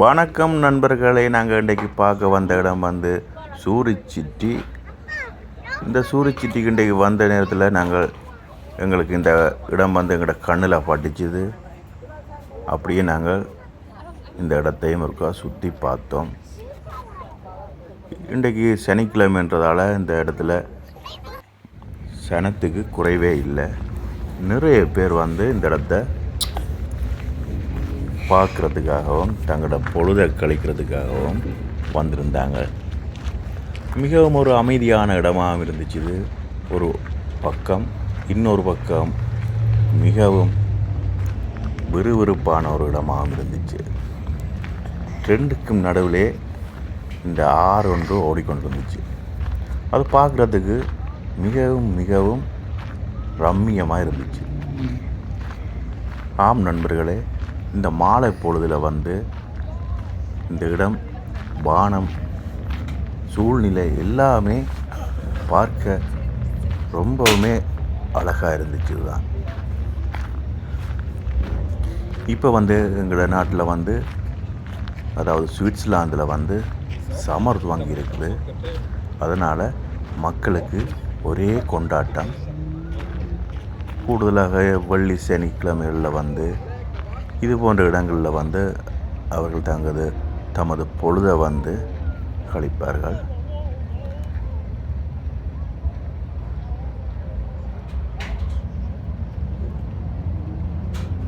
வணக்கம் நண்பர்களே, நாங்கள் இன்றைக்கு பார்க்க வந்த இடம் வந்து சூரிச்சிட்டி. இந்த சூரிச்சிட்டிக்கு இன்றைக்கு வந்த நேரத்தில் எங்களுக்கு இந்த இடம் வந்து எங்களோட கண்ணில் பட்டுச்சுது. அப்படியே நாங்கள் இந்த இடத்தையும் இருக்கா சுற்றி பார்த்தோம். இன்றைக்கு சனிக்கிழமைன்றதால இந்த இடத்துல சனத்துக்கு குறைவே இல்லை. நிறைய பேர் வந்து இந்த இடத்த பார்க்குறதுக்காகவும் தங்களோட பொழுதை கழிக்கிறதுக்காகவும் வந்திருந்தாங்க. மிகவும் ஒரு அமைதியான இடமாக இருந்துச்சு. இது ஒரு பக்கம், இன்னொரு பக்கம் மிகவும் விறுவிறுப்பான ஒரு இடமாக இருந்துச்சு. ரெண்டுக்கும் நடுவிலே இந்த ஆறு ஒன்று ஓடிக்கொண்டு இருந்துச்சு. அது பார்க்குறதுக்கு மிகவும் மிகவும் ரம்மியமாக இருந்துச்சு. ஆம் நண்பர்களே, இந்த மாலை பொழுதில் வந்து இந்த இடம், வானம், சூழ்நிலை எல்லாமே பார்க்க ரொம்பவுமே அழகாக இருந்துச்சு தான். இப்போ வந்து எங்களோட நாட்டில் வந்து, அதாவது சுவிட்சர்லாந்தில் வந்து சம்மர் துவங்கி இருக்குது. அதனால் மக்களுக்கு ஒரே கொண்டாட்டம். கூடுதலாக வெள்ளி சனிக்கிழமைகளில் வந்து இது போன்ற இடங்களில் வந்து அவர்கள் தமது பொழுதை வந்து கழிப்பார்கள்.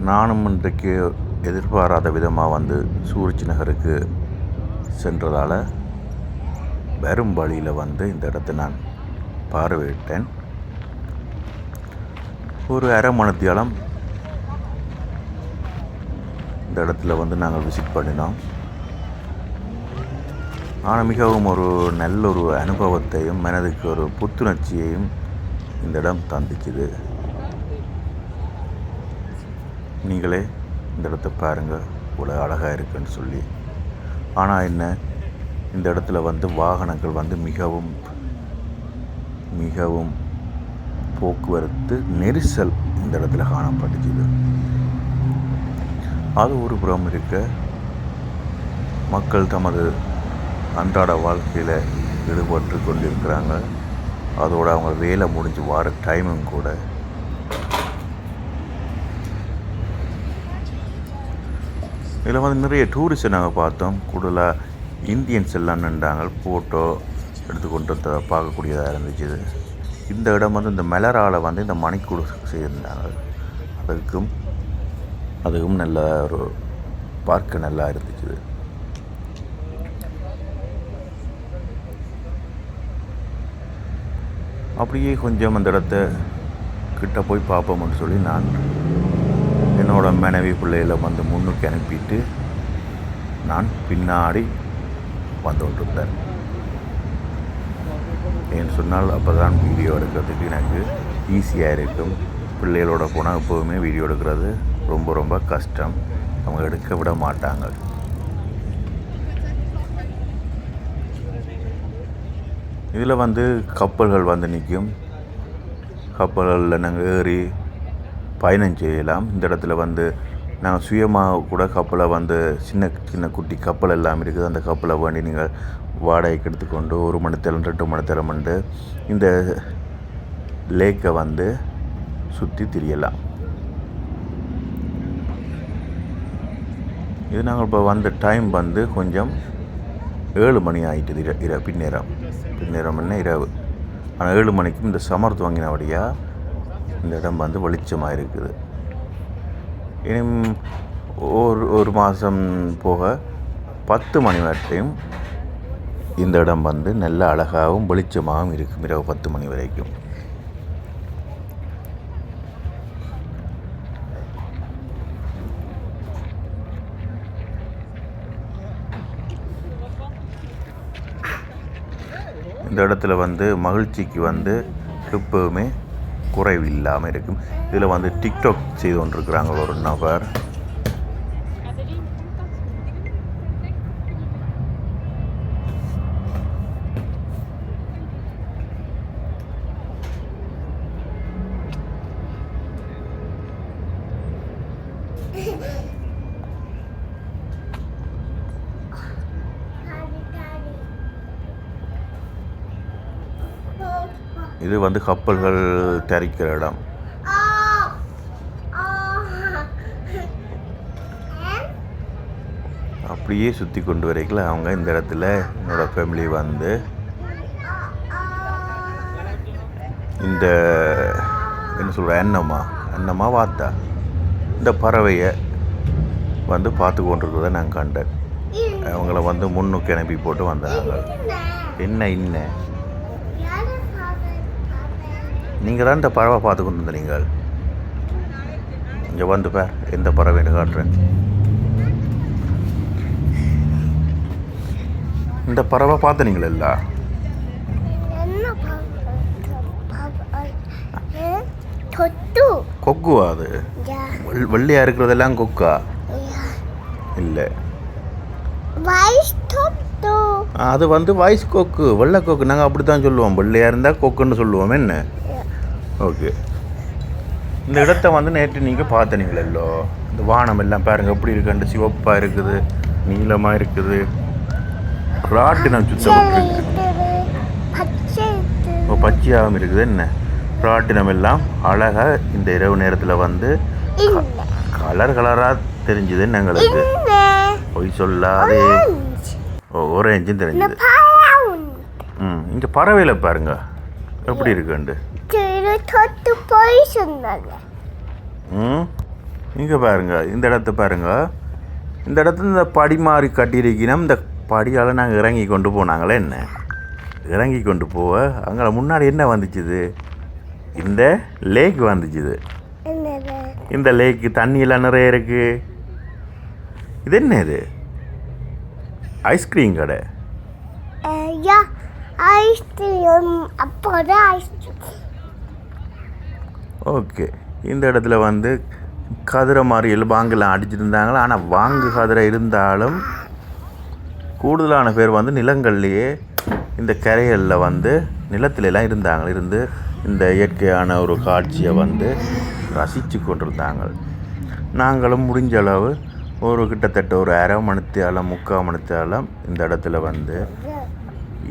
நானும் இன்றைக்கு எதிர்பாராத விதமாக வந்து சூரிச்சி நகருக்கு சென்றதால் வரும் வழியில் வந்து இந்த இடத்தை நான் பார்வையிட்டேன். ஒரு அரை மணித்தியாலம் இந்த இடத்துல வந்து நாங்கள் விசிட் பண்ணினோம். ஆனால் மிகவும் ஒரு நல்ல ஒரு அனுபவத்தையும் மனதுக்கு ஒரு புத்துணர்ச்சியையும் இந்த இடம் தந்துச்சுது. நீங்களே இந்த இடத்த பாருங்கள், இவ்வளோ அழகாக இருக்குன்னு சொல்லி. ஆனால் என்ன, இந்த இடத்துல வந்து வாகனங்கள் வந்து மிகவும் மிகவும் போக்குவரத்து நெரிசல் இந்த இடத்துல காணப்பட்டுச்சுது. அது ஒரு புறம் இருக்க, மக்கள் தமது அன்றாட வாழ்க்கையில் ஈடுபட்டு கொண்டிருக்கிறாங்க. அதோடு அவங்க வேலை முடிஞ்சு வர டைமும் கூட. இதில் வந்து நிறைய டூரிஸ்ட்டை நாங்கள் பார்த்தோம். கூடுதலாக இந்தியன்ஸ் எல்லாம் நின்றாங்க, ஃபோட்டோ எடுத்துக்கொண்டு பார்க்கக்கூடியதாக இருந்துச்சு. இந்த இடம் வந்து இந்த மலரால் வந்து இந்த மணிக்கூடு செய்திருந்தாங்க. அதுக்கும் நல்ல ஒரு பார்க்க நல்லா இருந்துச்சு. அப்படியே கொஞ்சம் அந்த இடத்த கிட்ட போய் பார்ப்போம்னு சொல்லி நான் என்னோடய மனைவி பிள்ளைகளை வந்து முன்னுக்கு அனுப்பிட்டு நான் பின்னாடி வந்து கொண்டிருந்தேன். ஏன்னு சொன்னால் அப்போ தான் வீடியோ எடுக்கிறதுக்கு எனக்கு ஈஸியாக இருக்கும். பிள்ளைகளோட போனால் எப்போவுமே வீடியோ எடுக்கிறது ரொம்ப ரொம்ப கஷ்டம். அவங்க எடுக்க விட மாட்டாங்க. இதில் வந்து கப்பல்கள் வந்து நிற்கும். கப்பல்களில் நாங்கள் ஏறி பயணம் செய்யலாம். இந்த இடத்துல வந்து நாங்கள் சுயமாக கூட கப்பலை வந்து சின்ன சின்ன குட்டி கப்பல் எல்லாம் இருக்குது. அந்த கப்பலை வேண்டி நீங்கள் வாடகைக்கு எடுத்துக்கொண்டு 1 மணித்தேரம் 2 மணித்தேரம் இந்த லேக்கை வந்து சுற்றி திரியலாம். இது நாங்கள் இப்போ வந்த டைம் வந்து கொஞ்சம் 7 மணி ஆகிட்டுது. பின்னேரம் என்ன இரவு. ஆனால் 7 மணிக்கும் இந்த சமர் துவங்கினபடியாக இந்த இடம் வந்து வெளிச்சமாக இருக்குது. இனி ஒரு மாதம் போக 10 மணி வரைக்கும் இந்த இடம் வந்து நல்ல அழகாகவும் வெளிச்சமாகவும் இருக்கும். இரவு 10 மணி வரைக்கும். இந்த இடத்துல வந்து மகிழ்ச்சிக்கு வந்து எப்போவுமே குறைவு இல்லாமல் இருக்கும். இதில் வந்து டிக்டாக் செய்து கொண்டிருக்கிறாங்க ஒரு நபர். இது வந்து கப்பல்கள் தரிக்கிற இடம். அப்படியே சுற்றி கொண்டு வரைக்கல அவங்க இந்த இடத்துல என்னோட ஃபேமிலி வந்து இந்த என்ன சொல்கிற அன்னமா வாத்தா இந்த பறவையை வந்து பார்த்து கொண்டிருக்கிறத நான் கண்டேன். அவங்கள வந்து முன்னுக்கு அனுப்பி போட்டு வந்தாங்க. என்ன நீங்கள் தான் இந்த பறவை பார்த்து கொண்டு வந்த நீங்கள் இங்கே வந்து பார் எந்த பறவைன்னு காட்டுறேன். இந்த பறவை பார்த்து நீங்களா கொக்குவா? அது வெள்ளையாக இருக்கிறதெல்லாம் கொக்கா இல்லை, அது வந்து வாய்ஸ் கொக்கு, வெள்ளை கொக்கு. நாங்கள் அப்படி தான் சொல்லுவோம், வெள்ளையாக இருந்தால் கொக்குன்னு சொல்லுவோம். என்ன ஓகே. இந்த இடத்த வந்து நேற்று நீங்கள் பார்த்தீங்களோ, இந்த வானம் எல்லாம் பாருங்கள் எப்படி இருக்குண்டு. சிவப்பாக இருக்குது, நீளமாக இருக்குது, ராட்டினம் சுத்தப்பட்டு பச்சையாகவும் இருக்குது. என்ன ராட்டினம் எல்லாம் அழகாக இந்த இரவு நேரத்தில் வந்து கலராக தெரிஞ்சுது எங்களுக்கு. பொய் சொல்லாதே, ஓரேஞ்சும் தெரிஞ்சுது. இங்கே பறவையில் பாருங்க எப்படி இருக்குண்டு. இங்கே பாருங்க, இந்த இடத்த பாருங்க. இந்த இடத்துல இந்த படி மாறி கட்டியிருக்கணும். இந்த படியால் நாங்கள் இறங்கி கொண்டு போனாங்களே. என்ன இறங்கி கொண்டு போக அங்கே முன்னாடி என்ன வந்துச்சுது? இந்த லேக் வந்துச்சுது. இந்த லேக்கு தண்ணியெல்லாம் நிறைய இருக்குது. இது என்ன? இது ஐஸ்கிரீம் கடை. ஓகே. இந்த இடத்துல வந்து கதிரை மாதிரி வாங்கலாம் அடிச்சிருந்தாங்களா. ஆனால் வாங்கு கதிரை இருந்தாலும் கூடுதலான பேர் வந்து நிலங்கள்லேயே இந்த கரைகளில் வந்து நிலத்திலலாம் இருந்து இந்த இயற்கையான ஒரு காட்சியை வந்து ரசித்து கொண்டிருந்தாங்க. நாங்களும் முடிஞ்ச அளவு ஒரு கிட்டத்தட்ட ஒரு அரை மணித்தாலும் 3/4 மணித்தாலும் இந்த இடத்துல வந்து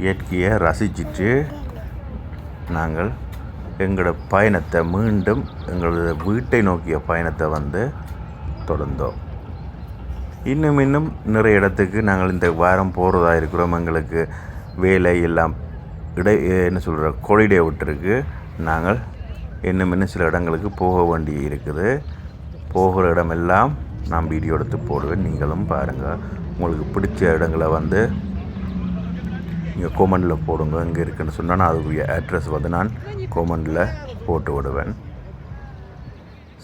இயற்கையை ரசிச்சுட்டு நாங்கள் எங்களோட பயணத்தை மீண்டும் எங்களோட வீட்டை நோக்கிய பயணத்தை வந்து தொடர்ந்தோம். இன்னும் நிறைய இடத்துக்கு நாங்கள் இந்த வாரம் போகிறதா இருக்கிறோம். எங்களுக்கு வேலை எல்லாம் என்ன சொல்கிற கொலிடே விட்டுருக்கு. நாங்கள் இன்னும் சில இடங்களுக்கு போக வேண்டி இருக்குது. போகிற இடமெல்லாம் நான் வீடியோ எடுத்து போடுவேன், நீங்களும் பாருங்கள். உங்களுக்கு பிடிச்ச இடங்களை வந்து நீங்கள் கொமெண்டில் போடுங்க. எங்கே இருக்குன்னு சொன்னால் நான் அதுக்குரிய அட்ரஸ் வந்து நான் கொமெண்டில் போட்டு விடுவேன்.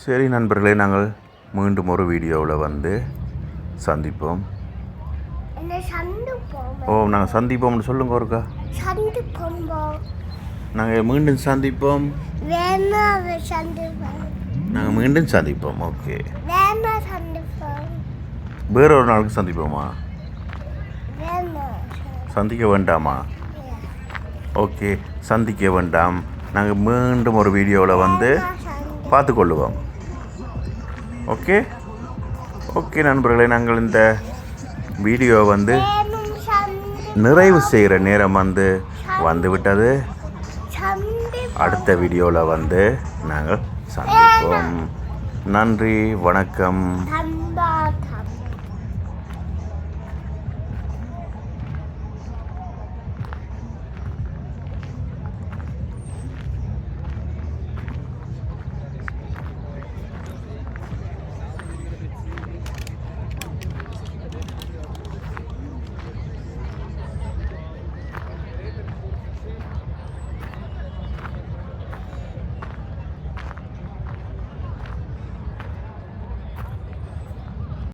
சரி நண்பர்களே, நாங்கள் மீண்டும் ஒரு வீடியோவில் வந்து சந்திப்போம். நாங்கள் சந்திப்போம்னு சொல்லுங்க ஒருக்கா. நாங்கள் மீண்டும் சந்திப்போம். நாங்கள் மீண்டும் சந்திப்போம். ஓகே, வேற ஒரு நாளுக்கு சந்திப்போமா? சந்திக்க வேண்டாமா? ஓகே, சந்திக்க வேண்டாம். நாங்கள் மீண்டும் ஒரு வீடியோவில் வந்து பார்த்துக்கொள்ளுவோம். ஓகே ஓகே நண்பர்களே, நாங்கள் இந்த வீடியோ வந்து நிறைவு செய்கிற நேரம் வந்து விட்டது. அடுத்த வீடியோவில் வந்து நாங்கள் சந்திப்போம். நன்றி, வணக்கம்.